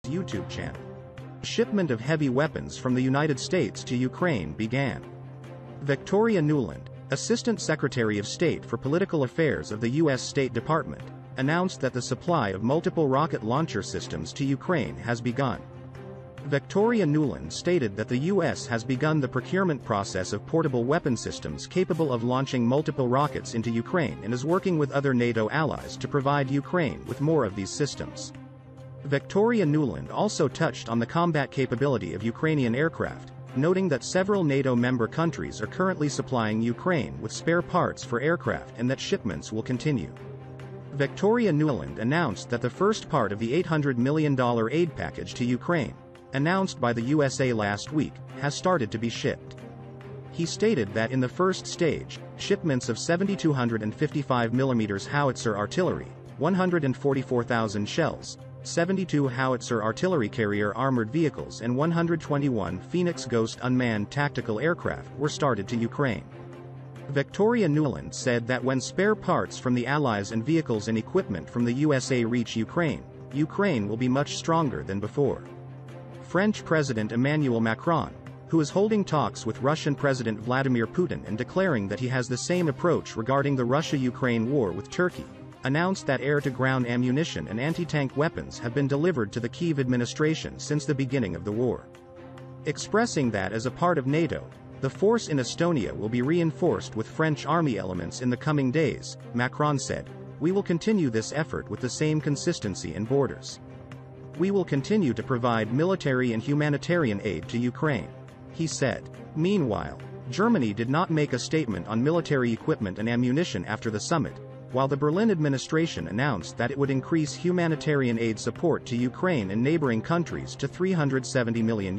YouTube channel. Shipment of heavy weapons from the United States to Ukraine began. Victoria Nuland, Assistant Secretary of State for Political Affairs of the U.S. State Department, announced that the supply of multiple rocket launcher systems to Ukraine has begun. Victoria Nuland stated that the U.S. has begun the procurement process of portable weapon systems capable of launching multiple rockets into Ukraine and is working with other NATO allies to provide Ukraine with more of these systems. Victoria Nuland also touched on the combat capability of Ukrainian aircraft, noting that several NATO member countries are currently supplying Ukraine with spare parts for aircraft and that shipments will continue. Victoria Nuland announced that the first part of the $800 million aid package to Ukraine, announced by the USA last week, has started to be shipped. He stated that in the first stage, shipments of 7,255 mm howitzer artillery, 144,000 shells, 72 howitzer artillery carrier armored vehicles and 121 Phoenix Ghost unmanned tactical aircraft were started to Ukraine. Victoria Nuland said that when spare parts from the Allies and vehicles and equipment from the USA reach Ukraine, Ukraine will be much stronger than before. French President Emmanuel Macron, who is holding talks with Russian President Vladimir Putin and declaring that he has the same approach regarding the Russia-Ukraine war with Turkey, announced that air-to-ground ammunition and anti-tank weapons have been delivered to the Kyiv administration since the beginning of the war. Expressing that as a part of NATO, the force in Estonia will be reinforced with French army elements in the coming days, Macron said, "We will continue this effort with the same consistency and borders. We will continue to provide military and humanitarian aid to Ukraine," he said. Meanwhile, Germany did not make a statement on military equipment and ammunition after the summit, while the Berlin administration announced that it would increase humanitarian aid support to Ukraine and neighboring countries to €370 million.